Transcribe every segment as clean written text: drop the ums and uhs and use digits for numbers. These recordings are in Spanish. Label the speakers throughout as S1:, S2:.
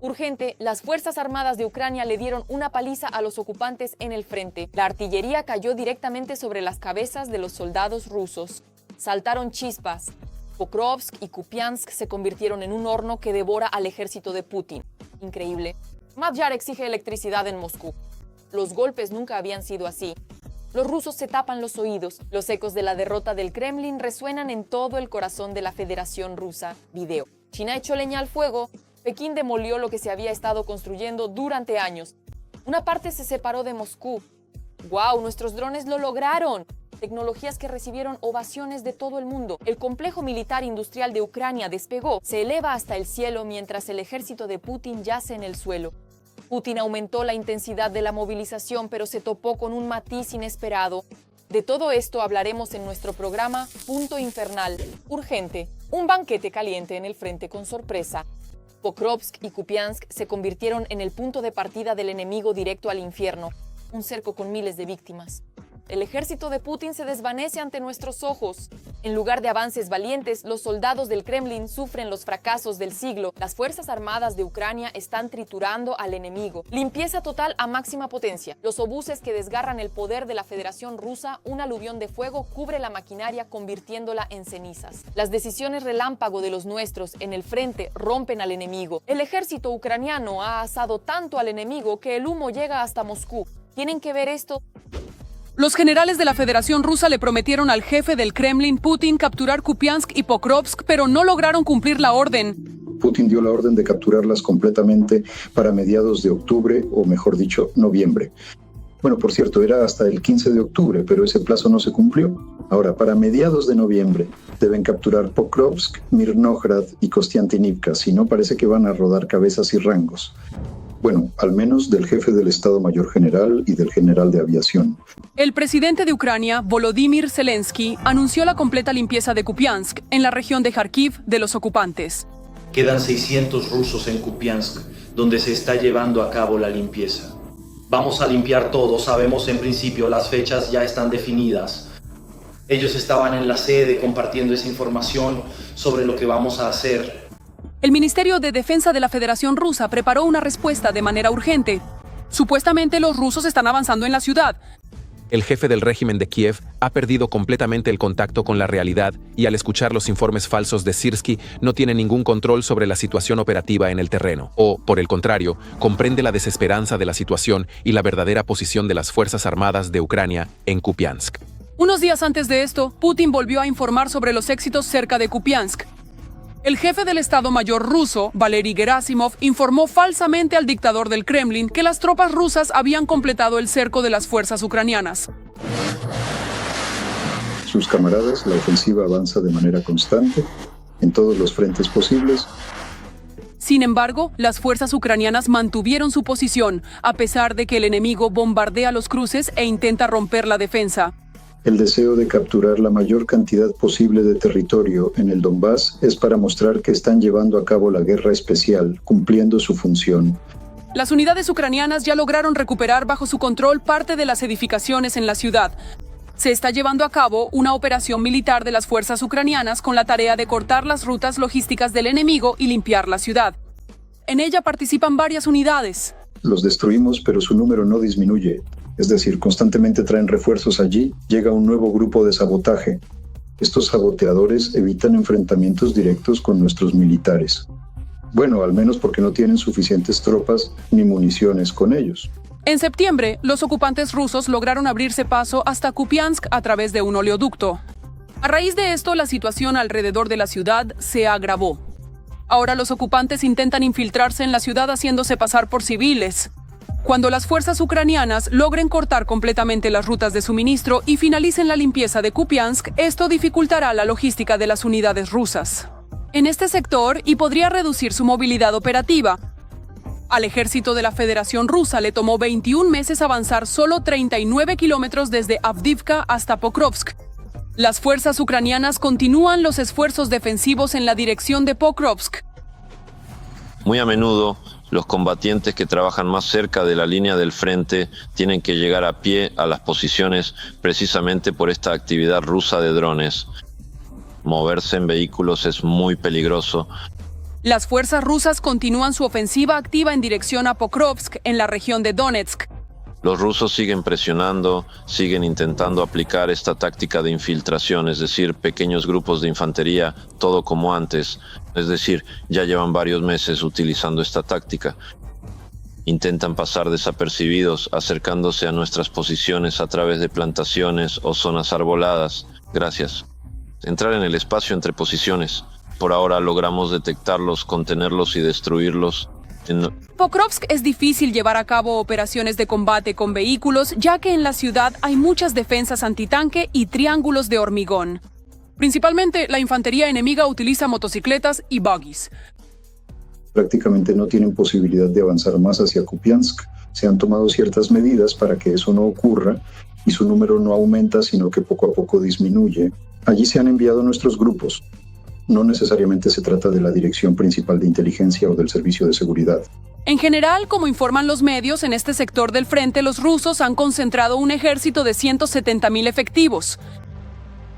S1: Urgente, las Fuerzas Armadas de Ucrania le dieron una paliza a los ocupantes en el frente. La artillería cayó directamente sobre las cabezas de los soldados rusos. Saltaron chispas. Pokrovsk y Kupiansk se convirtieron en un horno que devora al ejército de Putin. Increíble. Magyar exige electricidad en Moscú. Los golpes nunca habían sido así. Los rusos se tapan los oídos. Los ecos de la derrota del Kremlin resuenan en todo el corazón de la Federación Rusa. Video. China echó leña al fuego. Pekín demolió lo que se había estado construyendo durante años. Una parte se separó de Moscú. ¡Wow! Nuestros drones lo lograron. Tecnologías que recibieron ovaciones de todo el mundo. El complejo militar industrial de Ucrania despegó. Se eleva hasta el cielo mientras el ejército de Putin yace en el suelo. Putin aumentó la intensidad de la movilización, pero se topó con un matiz inesperado. De todo esto hablaremos en nuestro programa Punto Infernal. Urgente. Un banquete caliente en el frente con sorpresa. Pokrovsk y Kupiansk se convirtieron en el punto de partida del enemigo directo al infierno, un cerco con miles de víctimas. El ejército de Putin se desvanece ante nuestros ojos. En lugar de avances valientes, los soldados del Kremlin sufren los fracasos del siglo. Las Fuerzas Armadas de Ucrania están triturando al enemigo. Limpieza total a máxima potencia. Los obuses que desgarran el poder de la Federación Rusa, un aluvión de fuego cubre la maquinaria convirtiéndola en cenizas. Las decisiones relámpago de los nuestros en el frente rompen al enemigo. El ejército ucraniano ha asado tanto al enemigo que el humo llega hasta Moscú. ¿Tienen que ver esto?
S2: Los generales de la Federación Rusa le prometieron al jefe del Kremlin, Putin, capturar Kupiansk y Pokrovsk, pero no lograron cumplir la orden.
S3: Putin dio la orden de capturarlas completamente para mediados de octubre, o mejor dicho, noviembre. Bueno, por cierto, era hasta el 15 de octubre, pero ese plazo no se cumplió. Ahora, para mediados de noviembre, deben capturar Pokrovsk, Mirnograd y Kostiantynivka, si no parece que van a rodar cabezas y rangos. Bueno, al menos del jefe del Estado Mayor General y del general de aviación.
S2: El presidente de Ucrania, Volodymyr Zelensky, anunció la completa limpieza de Kupiansk, en la región de Kharkiv, de los ocupantes.
S4: Quedan 600 rusos en Kupiansk, donde se está llevando a cabo la limpieza. Vamos a limpiar todo, sabemos en principio, las fechas ya están definidas. Ellos estaban en la sede compartiendo esa información sobre lo que vamos a hacer.
S2: El Ministerio de Defensa de la Federación Rusa preparó una respuesta de manera urgente. Supuestamente los rusos están avanzando en la ciudad.
S5: El jefe del régimen de Kiev ha perdido completamente el contacto con la realidad y al escuchar los informes falsos de Syrskyi no tiene ningún control sobre la situación operativa en el terreno. O, por el contrario, comprende la desesperanza de la situación y la verdadera posición de las Fuerzas Armadas de Ucrania en Kupiansk.
S2: Unos días antes de esto, Putin volvió a informar sobre los éxitos cerca de Kupiansk. El jefe del Estado Mayor ruso, Valery Gerasimov, informó falsamente al dictador del Kremlin que las tropas rusas habían completado el cerco de las fuerzas ucranianas.
S3: Sus camaradas, la ofensiva avanza de manera constante, en todos los frentes posibles.
S2: Sin embargo, las fuerzas ucranianas mantuvieron su posición, a pesar de que el enemigo bombardea los cruces e intenta romper la defensa.
S3: El deseo de capturar la mayor cantidad posible de territorio en el Donbass es para mostrar que están llevando a cabo la guerra especial, cumpliendo su función.
S2: Las unidades ucranianas ya lograron recuperar bajo su control parte de las edificaciones en la ciudad. Se está llevando a cabo una operación militar de las fuerzas ucranianas con la tarea de cortar las rutas logísticas del enemigo y limpiar la ciudad. En ella participan varias unidades.
S3: Los destruimos, pero su número no disminuye. Es decir, constantemente traen refuerzos allí, llega un nuevo grupo de sabotaje. Estos saboteadores evitan enfrentamientos directos con nuestros militares. Bueno, al menos porque no tienen suficientes tropas ni municiones con ellos.
S2: En septiembre, los ocupantes rusos lograron abrirse paso hasta Kupiansk a través de un oleoducto. A raíz de esto, la situación alrededor de la ciudad se agravó. Ahora los ocupantes intentan infiltrarse en la ciudad haciéndose pasar por civiles. Cuando las fuerzas ucranianas logren cortar completamente las rutas de suministro y finalicen la limpieza de Kupiansk, esto dificultará la logística de las unidades rusas en este sector y podría reducir su movilidad operativa. Al ejército de la Federación Rusa le tomó 21 meses avanzar solo 39 kilómetros desde Avdiivka hasta Pokrovsk. Las fuerzas ucranianas continúan los esfuerzos defensivos en la dirección de Pokrovsk.
S6: Muy a menudo, los combatientes que trabajan más cerca de la línea del frente tienen que llegar a pie a las posiciones precisamente por esta actividad rusa de drones. Moverse en vehículos es muy peligroso
S2: Las fuerzas rusas continúan su ofensiva activa en dirección a Pokrovsk, en la región de Donetsk.
S6: Los rusos siguen presionando, siguen intentando aplicar esta táctica de infiltración, es decir, pequeños grupos de infantería, todo como antes. Es decir, ya llevan varios meses utilizando esta táctica. Intentan pasar desapercibidos, acercándose a nuestras posiciones a través de plantaciones o zonas arboladas. Gracias. Entrar en el espacio entre posiciones. Por ahora logramos detectarlos, contenerlos y destruirlos.
S2: Pokrovsk es difícil llevar a cabo operaciones de combate con vehículos, ya que en la ciudad hay muchas defensas antitanque y triángulos de hormigón. Principalmente, la infantería enemiga utiliza motocicletas y buggies.
S3: Prácticamente no tienen posibilidad de avanzar más hacia Kupiansk. Se han tomado ciertas medidas para que eso no ocurra y su número no aumenta, sino que poco a poco disminuye. Allí se han enviado nuestros grupos. No necesariamente se trata de la Dirección Principal de Inteligencia o del Servicio de Seguridad.
S2: En general, como informan los medios, en este sector del frente los rusos han concentrado un ejército de 170.000 efectivos.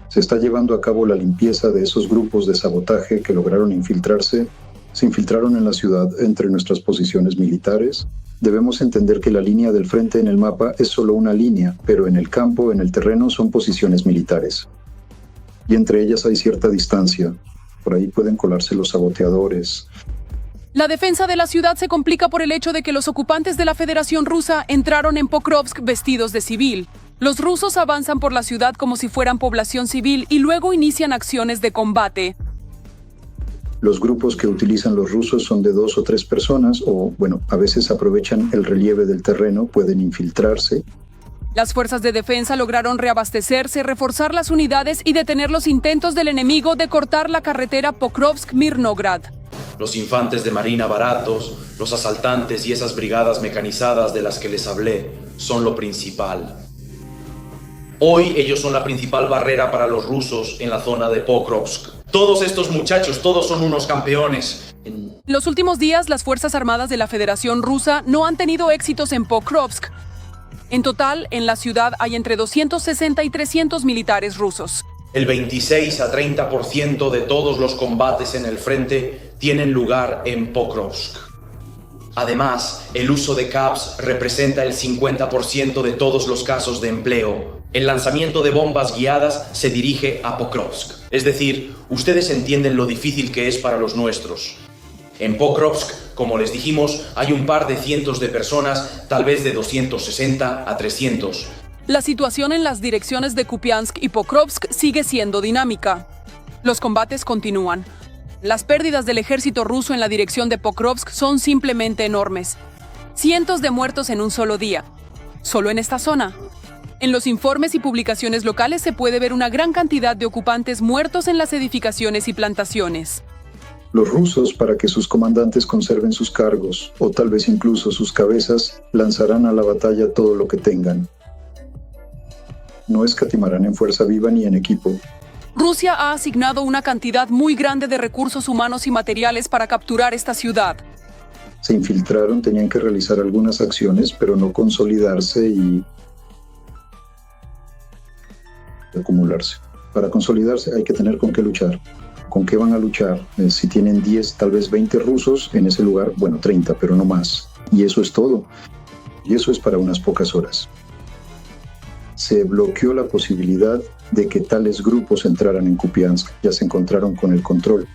S3: Se está llevando a cabo la limpieza de esos grupos de sabotaje que lograron infiltrarse. Se infiltraron en la ciudad entre nuestras posiciones militares. Debemos entender que la línea del frente en el mapa es solo una línea, pero en el campo, en el terreno, son posiciones militares. Y entre ellas hay cierta distancia. Por ahí pueden colarse los saboteadores.
S2: La defensa de la ciudad se complica por el hecho de que los ocupantes de la Federación Rusa entraron en Pokrovsk vestidos de civil. Los rusos avanzan por la ciudad como si fueran población civil y luego inician acciones de combate.
S3: Los grupos que utilizan los rusos son de 2 o 3 personas o, a veces aprovechan el relieve del terreno, pueden infiltrarse.
S2: Las fuerzas de defensa lograron reabastecerse, reforzar las unidades y detener los intentos del enemigo de cortar la carretera Pokrovsk-Mirnograd.
S4: Los infantes de marina baratos, los asaltantes y esas brigadas mecanizadas de las que les hablé son lo principal. Hoy ellos son la principal barrera para los rusos en la zona de Pokrovsk. Todos estos muchachos, todos son unos campeones.
S2: En los últimos días, las Fuerzas Armadas de la Federación Rusa no han tenido éxitos en Pokrovsk. En total, en la ciudad hay entre 260 y 300 militares rusos.
S4: El 26 a 30% de todos los combates en el frente tienen lugar en Pokrovsk. Además, el uso de CAPS representa el 50% de todos los casos de empleo. El lanzamiento de bombas guiadas se dirige a Pokrovsk. Es decir, ustedes entienden lo difícil que es para los nuestros. En Pokrovsk, como les dijimos, hay un par de cientos de personas, tal vez de 260 a 300.
S2: La situación en las direcciones de Kupiansk y Pokrovsk sigue siendo dinámica. Los combates continúan. Las pérdidas del ejército ruso en la dirección de Pokrovsk son simplemente enormes. Cientos de muertos en un solo día. Solo en esta zona. En los informes y publicaciones locales se puede ver una gran cantidad de ocupantes muertos en las edificaciones y plantaciones.
S3: Los rusos, para que sus comandantes conserven sus cargos, o tal vez incluso sus cabezas, lanzarán a la batalla todo lo que tengan. No escatimarán en fuerza viva ni en equipo.
S2: Rusia ha asignado una cantidad muy grande de recursos humanos y materiales para capturar esta ciudad.
S3: Se infiltraron, tenían que realizar algunas acciones, pero no consolidarse y acumularse. Para consolidarse hay que tener con qué luchar. ¿Con qué van a luchar? Si tienen 10, tal vez 20 rusos en ese lugar, 30, pero no más. Y eso es todo. Y eso es para unas pocas horas. Se bloqueó la posibilidad de que tales grupos entraran en Kupiansk. Ya se encontraron con el control.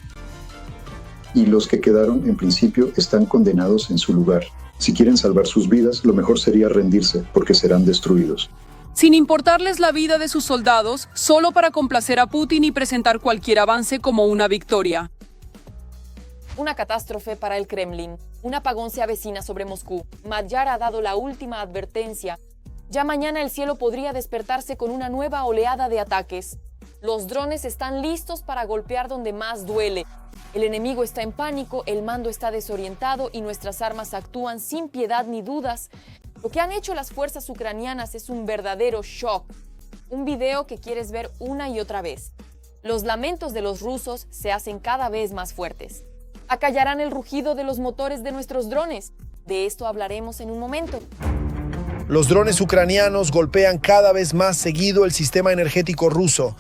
S3: Y los que quedaron, en principio, están condenados en su lugar. Si quieren salvar sus vidas, lo mejor sería rendirse, porque serán destruidos.
S2: Sin importarles la vida de sus soldados, solo para complacer a Putin y presentar cualquier avance como una victoria.
S1: Una catástrofe para el Kremlin. Un apagón se avecina sobre Moscú. Madyar ha dado la última advertencia. Ya mañana el cielo podría despertarse con una nueva oleada de ataques. Los drones están listos para golpear donde más duele. El enemigo está en pánico, el mando está desorientado y nuestras armas actúan sin piedad ni dudas. Lo que han hecho las fuerzas ucranianas es un verdadero shock. Un video que quieres ver una y otra vez. Los lamentos de los rusos se hacen cada vez más fuertes. Acallarán el rugido de los motores de nuestros drones. De esto hablaremos en un momento.
S7: Los drones ucranianos golpean cada vez más seguido el sistema energético ruso.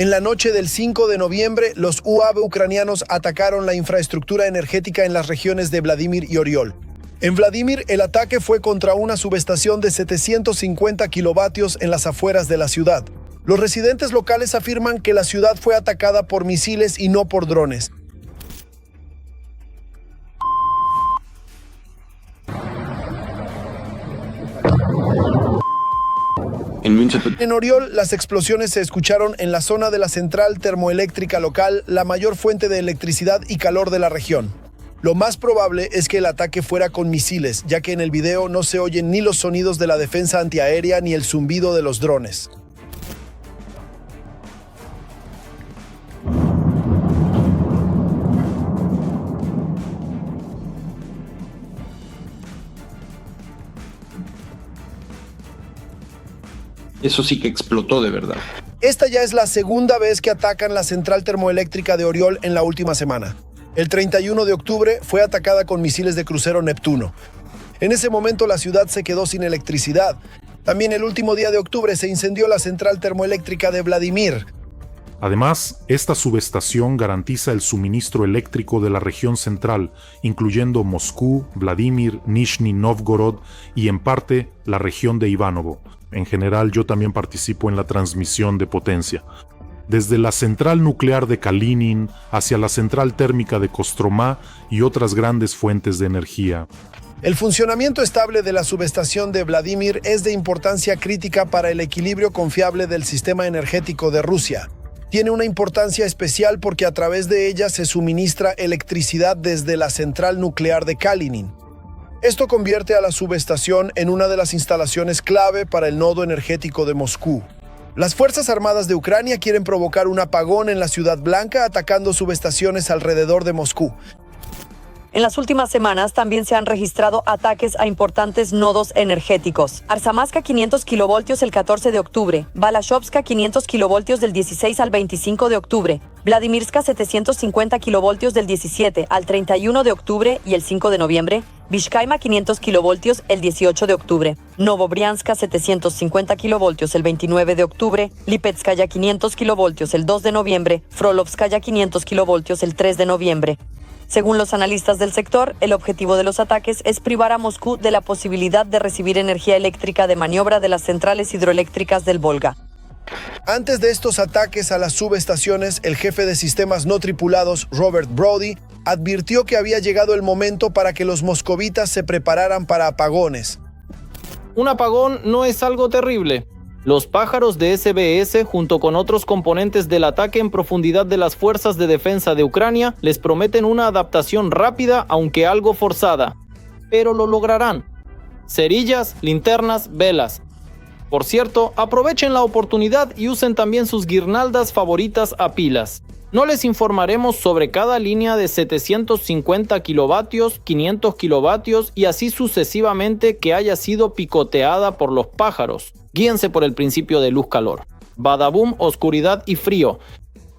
S7: En la noche del 5 de noviembre, los UAV ucranianos atacaron la infraestructura energética en las regiones de Vladimir y Oriol. En Vladimir, el ataque fue contra una subestación de 750 kilovatios en las afueras de la ciudad. Los residentes locales afirman que la ciudad fue atacada por misiles y no por drones. En Oriol, las explosiones se escucharon en la zona de la central termoeléctrica local, la mayor fuente de electricidad y calor de la región. Lo más probable es que el ataque fuera con misiles, ya que en el video no se oyen ni los sonidos de la defensa antiaérea ni el zumbido de los drones.
S8: Eso sí que explotó de verdad.
S7: Esta ya es la segunda vez que atacan la central termoeléctrica de Oriol en la última semana. El 31 de octubre fue atacada con misiles de crucero Neptuno. En ese momento la ciudad se quedó sin electricidad. También el último día de octubre se incendió la central termoeléctrica de Vladimir.
S9: Además, esta subestación garantiza el suministro eléctrico de la región central, incluyendo Moscú, Vladimir, Nizhny Novgorod y en parte la región de Ivanovo. En general, yo también participo en la transmisión de potencia. Desde la central nuclear de Kalinin hacia la central térmica de Kostromá y otras grandes fuentes de energía.
S7: El funcionamiento estable de la subestación de Vladimir es de importancia crítica para el equilibrio confiable del sistema energético de Rusia. Tiene una importancia especial porque a través de ella se suministra electricidad desde la central nuclear de Kalinin. Esto convierte a la subestación en una de las instalaciones clave para el nodo energético de Moscú. Las Fuerzas Armadas de Ucrania quieren provocar un apagón en la Ciudad Blanca atacando subestaciones alrededor de Moscú.
S10: En las últimas semanas también se han registrado ataques a importantes nodos energéticos. Arzamasca 500 kilovoltios el 14 de octubre, Balashovska 500 kilovoltios del 16 al 25 de octubre, Vladimirska 750 kilovoltios del 17 al 31 de octubre y el 5 de noviembre, Vizcaima 500 kilovoltios el 18 de octubre, Novobrianska 750 kilovoltios el 29 de octubre, Lipetskaya 500 kilovoltios el 2 de noviembre, Frolovskaya 500 kilovoltios el 3 de noviembre. Según los analistas del sector, el objetivo de los ataques es privar a Moscú de la posibilidad de recibir energía eléctrica de maniobra de las centrales hidroeléctricas del Volga.
S7: Antes de estos ataques a las subestaciones, el jefe de sistemas no tripulados, Robert Brody, advirtió que había llegado el momento para que los moscovitas se prepararan para apagones.
S11: Un apagón no es algo terrible. Los pájaros de SBS, junto con otros componentes del ataque en profundidad de las fuerzas de defensa de Ucrania, les prometen una adaptación rápida, aunque algo forzada. Pero lo lograrán. Cerillas, linternas, velas. Por cierto, aprovechen la oportunidad y usen también sus guirnaldas favoritas a pilas. No les informaremos sobre cada línea de 750 kilovatios, 500 kilovatios y así sucesivamente que haya sido picoteada por los pájaros. Guíense por el principio de luz-calor. Badaboom, oscuridad y frío.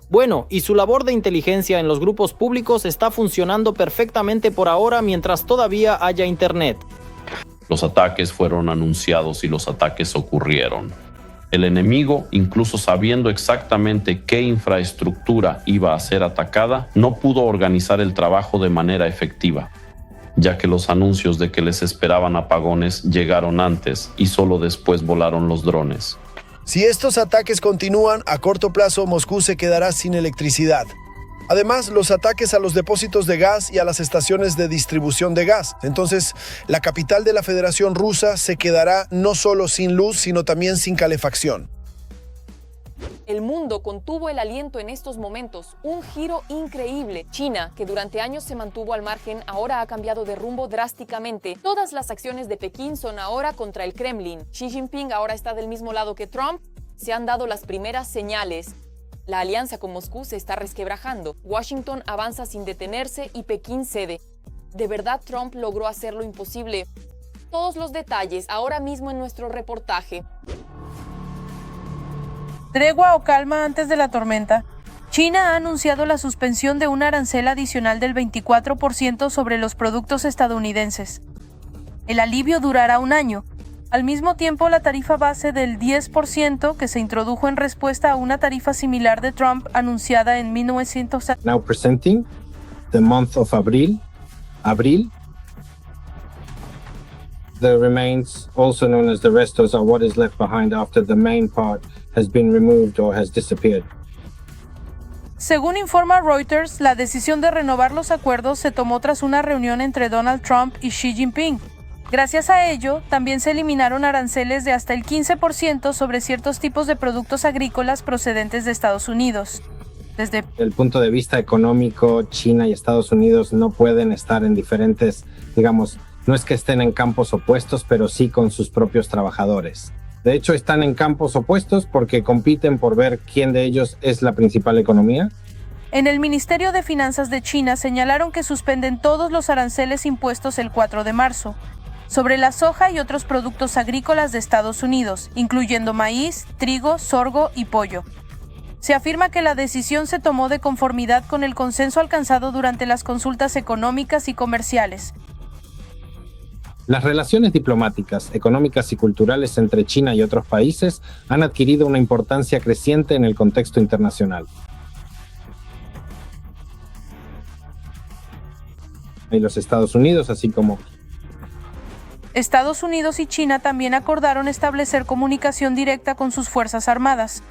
S11: Bueno, y su labor de inteligencia en los grupos públicos está funcionando perfectamente por ahora mientras todavía haya internet.
S12: Los ataques fueron anunciados y los ataques ocurrieron. El enemigo, incluso sabiendo exactamente qué infraestructura iba a ser atacada, no pudo organizar el trabajo de manera efectiva, ya que los anuncios de que les esperaban apagones llegaron antes y solo después volaron los drones.
S7: Si estos ataques continúan, a corto plazo Moscú se quedará sin electricidad. Además, los ataques a los depósitos de gas y a las estaciones de distribución de gas. Entonces, la capital de la Federación Rusa se quedará no solo sin luz, sino también sin calefacción.
S1: El mundo contuvo el aliento en estos momentos, un giro increíble. China, que durante años se mantuvo al margen, ahora ha cambiado de rumbo drásticamente. Todas las acciones de Pekín son ahora contra el Kremlin. Xi Jinping ahora está del mismo lado que Trump. Se han dado las primeras señales. La alianza con Moscú se está resquebrajando. Washington avanza sin detenerse y Pekín cede. ¿De verdad Trump logró hacer lo imposible? Todos los detalles ahora mismo en nuestro reportaje.
S13: ¿Tregua o calma antes de la tormenta? China ha anunciado la suspensión de un arancel adicional del 24% sobre los productos estadounidenses. El alivio durará un año, Al mismo tiempo, la tarifa base del 10% que se introdujo en respuesta a una tarifa similar de Trump anunciada en 1900.
S14: Now presenting the month of April. The remains, also known as the restos, are what is left behind after the main part has been removed or has disappeared.
S13: Según informa Reuters, la decisión de renovar los acuerdos se tomó tras una reunión entre Donald Trump y Xi Jinping. Gracias a ello, también se eliminaron aranceles de hasta el 15% sobre ciertos tipos de productos agrícolas procedentes de Estados Unidos. Desde
S14: el punto de vista económico, China y Estados Unidos no pueden estar en diferentes, digamos, no es que estén en campos opuestos, pero sí con sus propios trabajadores. De hecho, están en campos opuestos porque compiten por ver quién de ellos es la principal economía.
S13: En el Ministerio de Finanzas de China señalaron que suspenden todos los aranceles impuestos el 4 de marzo sobre la soja y otros productos agrícolas de Estados Unidos, incluyendo maíz, trigo, sorgo y pollo. Se afirma que la decisión se tomó de conformidad con el consenso alcanzado durante las consultas económicas y comerciales.
S14: Las relaciones diplomáticas, económicas y culturales entre China y otros países han adquirido una importancia creciente en el contexto internacional. Y los Estados Unidos, así como
S13: Estados Unidos y China también acordaron establecer comunicación directa con sus Fuerzas Armadas.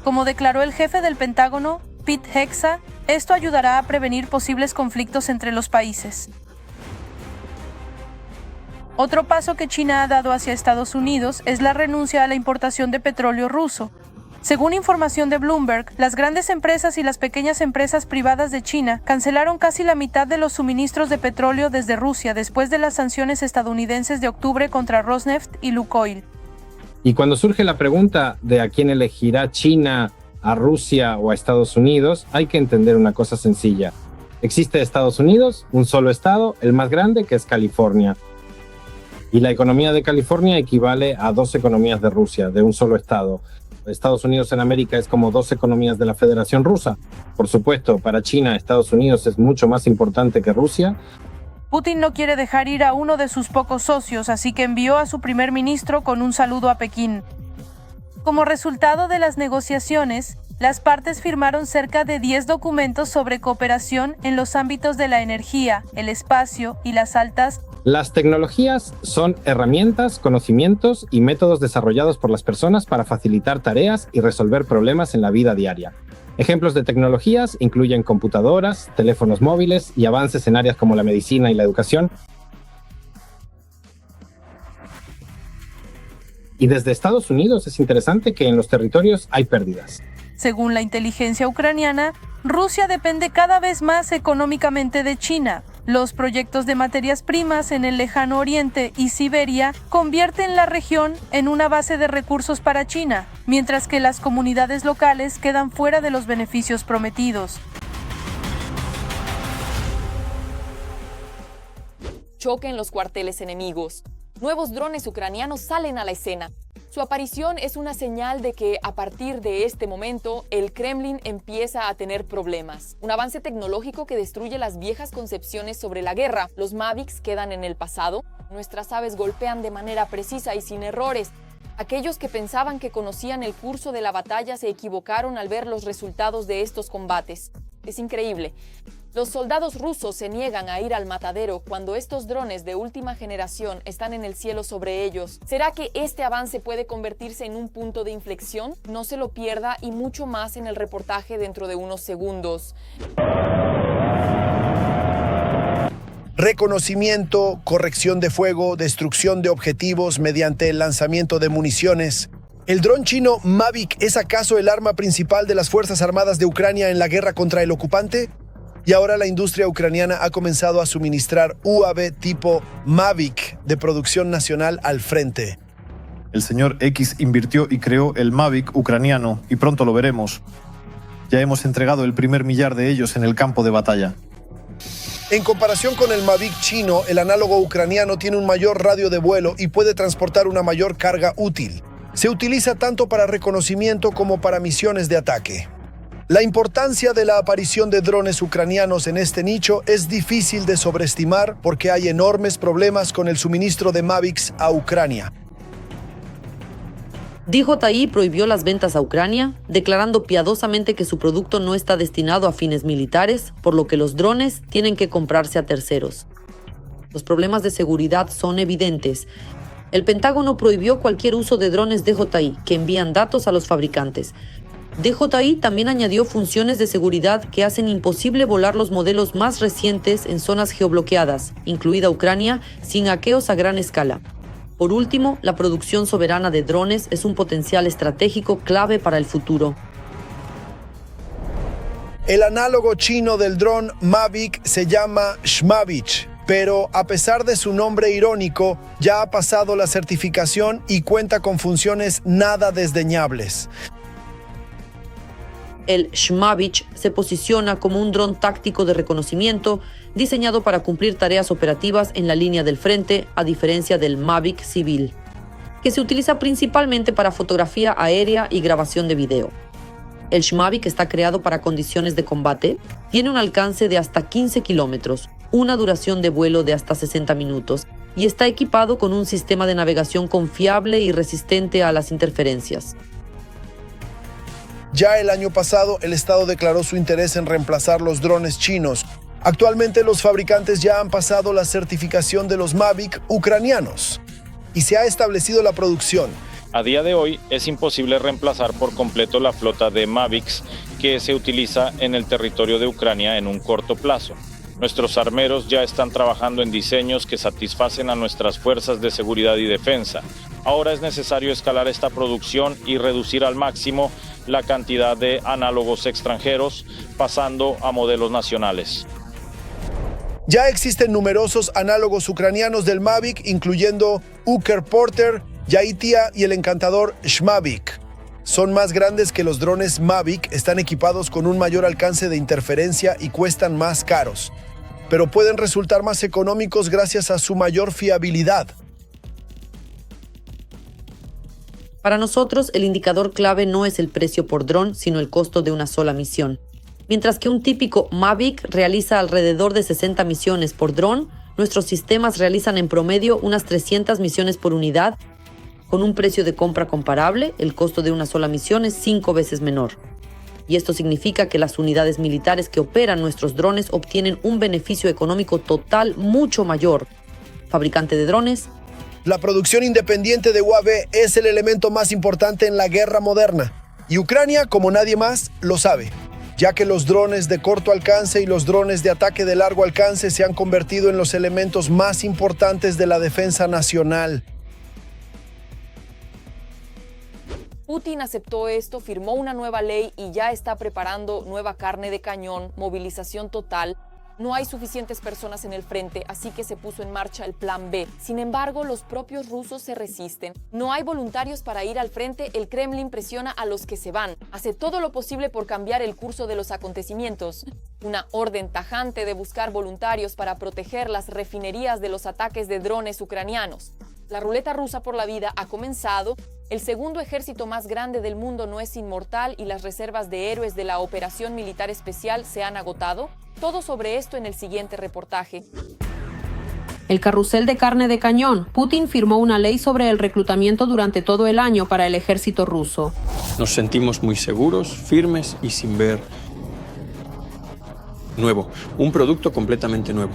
S13: Como declaró el jefe del Pentágono, Pete Hegseth, esto ayudará a prevenir posibles conflictos entre los países. Otro paso que China ha dado hacia Estados Unidos es la renuncia a la importación de petróleo ruso. Según información de Bloomberg, las grandes empresas y las pequeñas empresas privadas de China cancelaron casi la mitad de los suministros de petróleo desde Rusia después de las sanciones estadounidenses de octubre contra Rosneft y Lukoil.
S14: Y cuando surge la pregunta de a quién elegirá China, a Rusia o a Estados Unidos, hay que entender una cosa sencilla. Existe Estados Unidos, un solo estado, el más grande, que es California. Y la economía de California equivale a 2 economías de Rusia, de un solo estado. Estados Unidos en América es como 2 economías de la Federación Rusa. Por supuesto, para China, Estados Unidos es mucho más importante que Rusia.
S13: Putin no quiere dejar ir a uno de sus pocos socios, así que envió a su primer ministro con un saludo a Pekín. Como resultado de las negociaciones, las partes firmaron cerca de 10 documentos sobre cooperación en los ámbitos de la energía, el espacio y las altas.
S14: Las tecnologías son herramientas, conocimientos y métodos desarrollados por las personas para facilitar tareas y resolver problemas en la vida diaria. Ejemplos de tecnologías incluyen computadoras, teléfonos móviles y avances en áreas como la medicina y la educación. Y desde Estados Unidos es interesante que en los territorios hay pérdidas.
S13: Según la inteligencia ucraniana, Rusia depende cada vez más económicamente de China. Los proyectos de materias primas en el lejano oriente y Siberia convierten la región en una base de recursos para China, mientras que las comunidades locales quedan fuera de los beneficios prometidos.
S1: Choque en los cuarteles enemigos. Nuevos drones ucranianos salen a la escena. Su aparición es una señal de que, a partir de este momento, el Kremlin empieza a tener problemas. Un avance tecnológico que destruye las viejas concepciones sobre la guerra. Los Mavics quedan en el pasado. Nuestras aves golpean de manera precisa y sin errores. Aquellos que pensaban que conocían el curso de la batalla se equivocaron al ver los resultados de estos combates. Es increíble. Los soldados rusos se niegan a ir al matadero cuando estos drones de última generación están en el cielo sobre ellos. ¿Será que este avance puede convertirse en un punto de inflexión? No se lo pierda y mucho más en el reportaje dentro de unos segundos.
S7: Reconocimiento, corrección de fuego, destrucción de objetivos mediante el lanzamiento de municiones. ¿El dron chino Mavic es acaso el arma principal de las Fuerzas Armadas de Ucrania en la guerra contra el ocupante? Y ahora la industria ucraniana ha comenzado a suministrar UAV tipo Mavic de producción nacional al frente.
S15: El señor X invirtió y creó el Mavic ucraniano y pronto lo veremos. Ya hemos entregado el primer millar de ellos en el campo de batalla.
S7: En comparación con el Mavic chino, el análogo ucraniano tiene un mayor radio de vuelo y puede transportar una mayor carga útil. Se utiliza tanto para reconocimiento como para misiones de ataque. La importancia de la aparición de drones ucranianos en este nicho es difícil de sobreestimar porque hay enormes problemas con el suministro de Mavics a Ucrania.
S10: DJI prohibió las ventas a Ucrania, declarando piadosamente que su producto no está destinado a fines militares, por lo que los drones tienen que comprarse a terceros. Los problemas de seguridad son evidentes. El Pentágono prohibió cualquier uso de drones DJI que envían datos a los fabricantes. DJI también añadió funciones de seguridad que hacen imposible volar los modelos más recientes en zonas geobloqueadas, incluida Ucrania, sin hackeos a gran escala. Por último, la producción soberana de drones es un potencial estratégico clave para el futuro.
S7: El análogo chino del dron Mavic se llama Shmavich, pero a pesar de su nombre irónico, ya ha pasado la certificación y cuenta con funciones nada desdeñables.
S10: El Shmavich se posiciona como un dron táctico de reconocimiento diseñado para cumplir tareas operativas en la línea del frente, a diferencia del Mavic civil, que se utiliza principalmente para fotografía aérea y grabación de video. El Shmavich está creado para condiciones de combate, tiene un alcance de hasta 15 kilómetros, una duración de vuelo de hasta 60 minutos y está equipado con un sistema de navegación confiable y resistente a las interferencias.
S7: Ya el año pasado, el Estado declaró su interés en reemplazar los drones chinos. Actualmente, los fabricantes ya han pasado la certificación de los Mavic ucranianos y se ha establecido la producción.
S11: A día de hoy es imposible reemplazar por completo la flota de Mavics que se utiliza en el territorio de Ucrania en un corto plazo. Nuestros armeros ya están trabajando en diseños que satisfacen a nuestras fuerzas de seguridad y defensa. Ahora es necesario escalar esta producción y reducir al máximo la cantidad de análogos extranjeros, pasando a modelos nacionales.
S7: Ya existen numerosos análogos ucranianos del Mavic, incluyendo Ukrporter, Yaitia y el encantador Shmavik. Son más grandes que los drones Mavic, están equipados con un mayor alcance de interferencia y cuestan más caros, pero pueden resultar más económicos gracias a su mayor fiabilidad.
S10: Para nosotros, el indicador clave no es el precio por dron, sino el costo de una sola misión. Mientras que un típico Mavic realiza alrededor de 60 misiones por dron, nuestros sistemas realizan en promedio unas 300 misiones por unidad. Con un precio de compra comparable, el costo de una sola misión es 5 veces menor. Y esto significa que las unidades militares que operan nuestros drones obtienen un beneficio económico total mucho mayor. Fabricante de drones.
S7: La producción independiente de UAV es el elemento más importante en la guerra moderna. Y Ucrania, como nadie más, lo sabe, ya que los drones de corto alcance y los drones de ataque de largo alcance se han convertido en los elementos más importantes de la defensa nacional.
S1: Putin aceptó esto, firmó una nueva ley y ya está preparando nueva carne de cañón, movilización total. No hay suficientes personas en el frente, así que se puso en marcha el plan B. Sin embargo, los propios rusos se resisten. No hay voluntarios para ir al frente, el Kremlin presiona a los que se van. Hace todo lo posible por cambiar el curso de los acontecimientos. Una orden tajante de buscar voluntarios para proteger las refinerías de los ataques de drones ucranianos. La ruleta rusa por la vida ha comenzado. El segundo ejército más grande del mundo no es inmortal y las reservas de héroes de la operación militar especial se han agotado. Todo sobre esto en el siguiente reportaje.
S13: El carrusel de carne de cañón. Putin firmó una ley sobre el reclutamiento durante todo el año para el ejército ruso.
S8: Nos sentimos muy seguros, firmes y sin ver nuevo. Un producto completamente nuevo,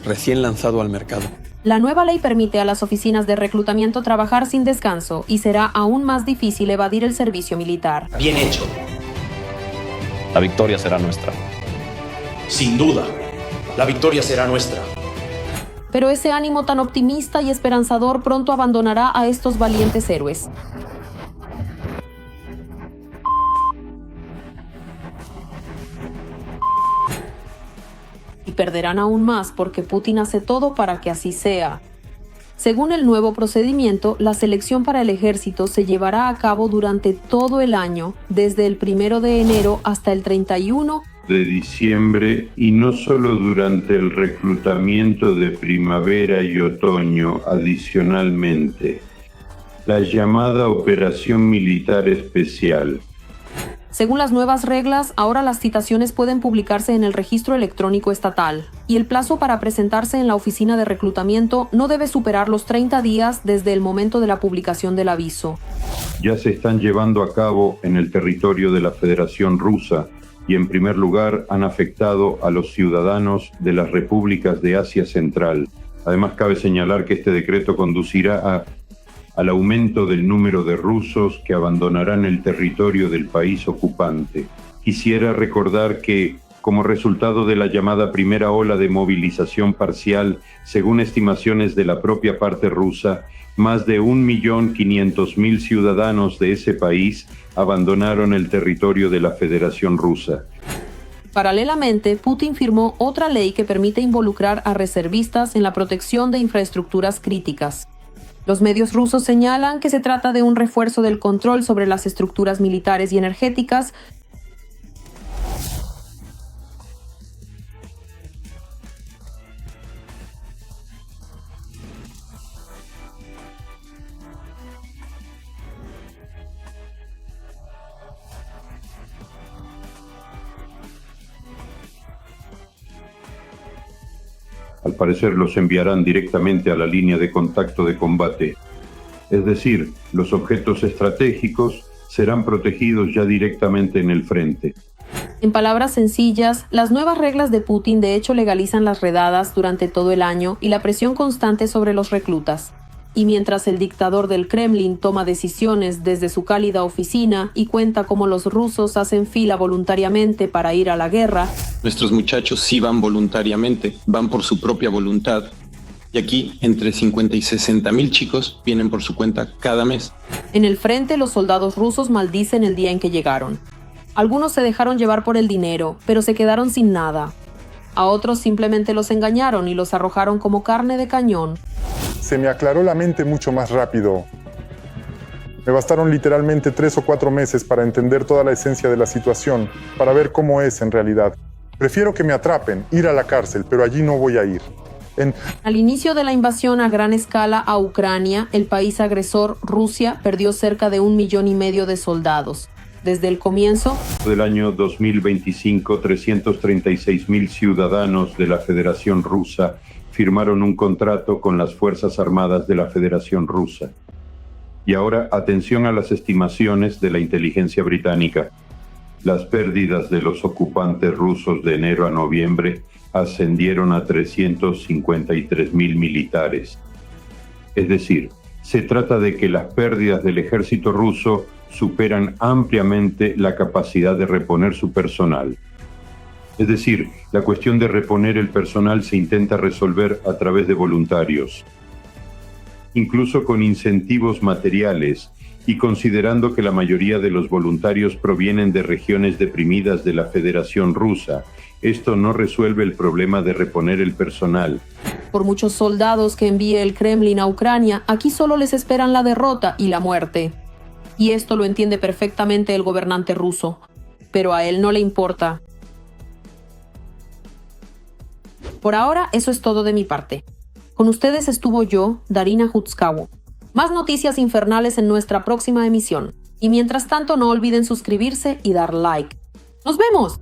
S8: recién lanzado al mercado.
S13: La nueva ley permite a las oficinas de reclutamiento trabajar sin descanso y será aún más difícil evadir el servicio militar.
S4: Bien hecho.
S12: La victoria será nuestra.
S4: Sin duda, la victoria será nuestra.
S13: Pero ese ánimo tan optimista y esperanzador pronto abandonará a estos valientes héroes. Y perderán aún más porque Putin hace todo para que así sea. Según el nuevo procedimiento, la selección para el ejército se llevará a cabo durante todo el año, desde el 1 de enero hasta el 31
S16: de diciembre, y no solo durante el reclutamiento de primavera y otoño. Adicionalmente, la llamada Operación Militar Especial.
S17: Según las nuevas reglas, ahora las citaciones pueden publicarse en el registro electrónico estatal, y el plazo para presentarse en la oficina de reclutamiento no debe superar los 30 días desde el momento de la publicación del aviso.
S16: Ya se están llevando a cabo en el territorio de la Federación Rusa y en primer lugar han afectado a los ciudadanos de las repúblicas de Asia Central. Además, cabe señalar que este decreto conducirá al aumento del número de rusos que abandonarán el territorio del país ocupante. Quisiera recordar que, como resultado de la llamada primera ola de movilización parcial, según estimaciones de la propia parte rusa, más de 1.500.000 ciudadanos de ese país abandonaron el territorio de la Federación Rusa.
S17: Paralelamente, Putin firmó otra ley que permite involucrar a reservistas en la protección de infraestructuras críticas. Los medios rusos señalan que se trata de un refuerzo del control sobre las estructuras militares y energéticas.
S16: Al parecer los enviarán directamente a la línea de contacto de combate. Es decir, los objetos estratégicos serán protegidos ya directamente en el frente.
S17: En palabras sencillas, las nuevas reglas de Putin de hecho legalizan las redadas durante todo el año y la presión constante sobre los reclutas. Y mientras el dictador del Kremlin toma decisiones desde su cálida oficina y cuenta cómo los rusos hacen fila voluntariamente para ir a la guerra,
S8: nuestros muchachos sí van voluntariamente, van por su propia voluntad. Y aquí, entre 50 y 60 mil chicos vienen por su cuenta cada mes.
S17: En el frente, los soldados rusos maldicen el día en que llegaron. Algunos se dejaron llevar por el dinero, pero se quedaron sin nada. A otros simplemente los engañaron y los arrojaron como carne de cañón.
S18: Se me aclaró la mente mucho más rápido. Me bastaron literalmente 3 o 4 meses para entender toda la esencia de la situación, para ver cómo es en realidad. Prefiero que me atrapen, ir a la cárcel, pero allí no voy a ir.
S17: Al inicio de la invasión a gran escala a Ucrania, el país agresor, Rusia, perdió cerca de 1,5 millones de soldados. Desde el comienzo
S16: del año 2025, 336.000 ciudadanos de la Federación Rusa firmaron un contrato con las Fuerzas Armadas de la Federación Rusa. Y ahora, atención a las estimaciones de la inteligencia británica. Las pérdidas de los ocupantes rusos de enero a noviembre ascendieron a 353.000 militares. Es decir, se trata de que las pérdidas del ejército ruso superan ampliamente la capacidad de reponer su personal. Es decir, la cuestión de reponer el personal se intenta resolver a través de voluntarios, incluso con incentivos materiales, y considerando que la mayoría de los voluntarios provienen de regiones deprimidas de la Federación Rusa, esto no resuelve el problema de reponer el personal.
S17: Por muchos soldados que envíe el Kremlin a Ucrania, aquí solo les esperan la derrota y la muerte. Y esto lo entiende perfectamente el gobernante ruso, pero a él no le importa. Por ahora, eso es todo de mi parte. Con ustedes estuvo yo, Darina Hutskawo. Más noticias infernales en nuestra próxima emisión. Y mientras tanto, no olviden suscribirse y dar like. ¡Nos vemos!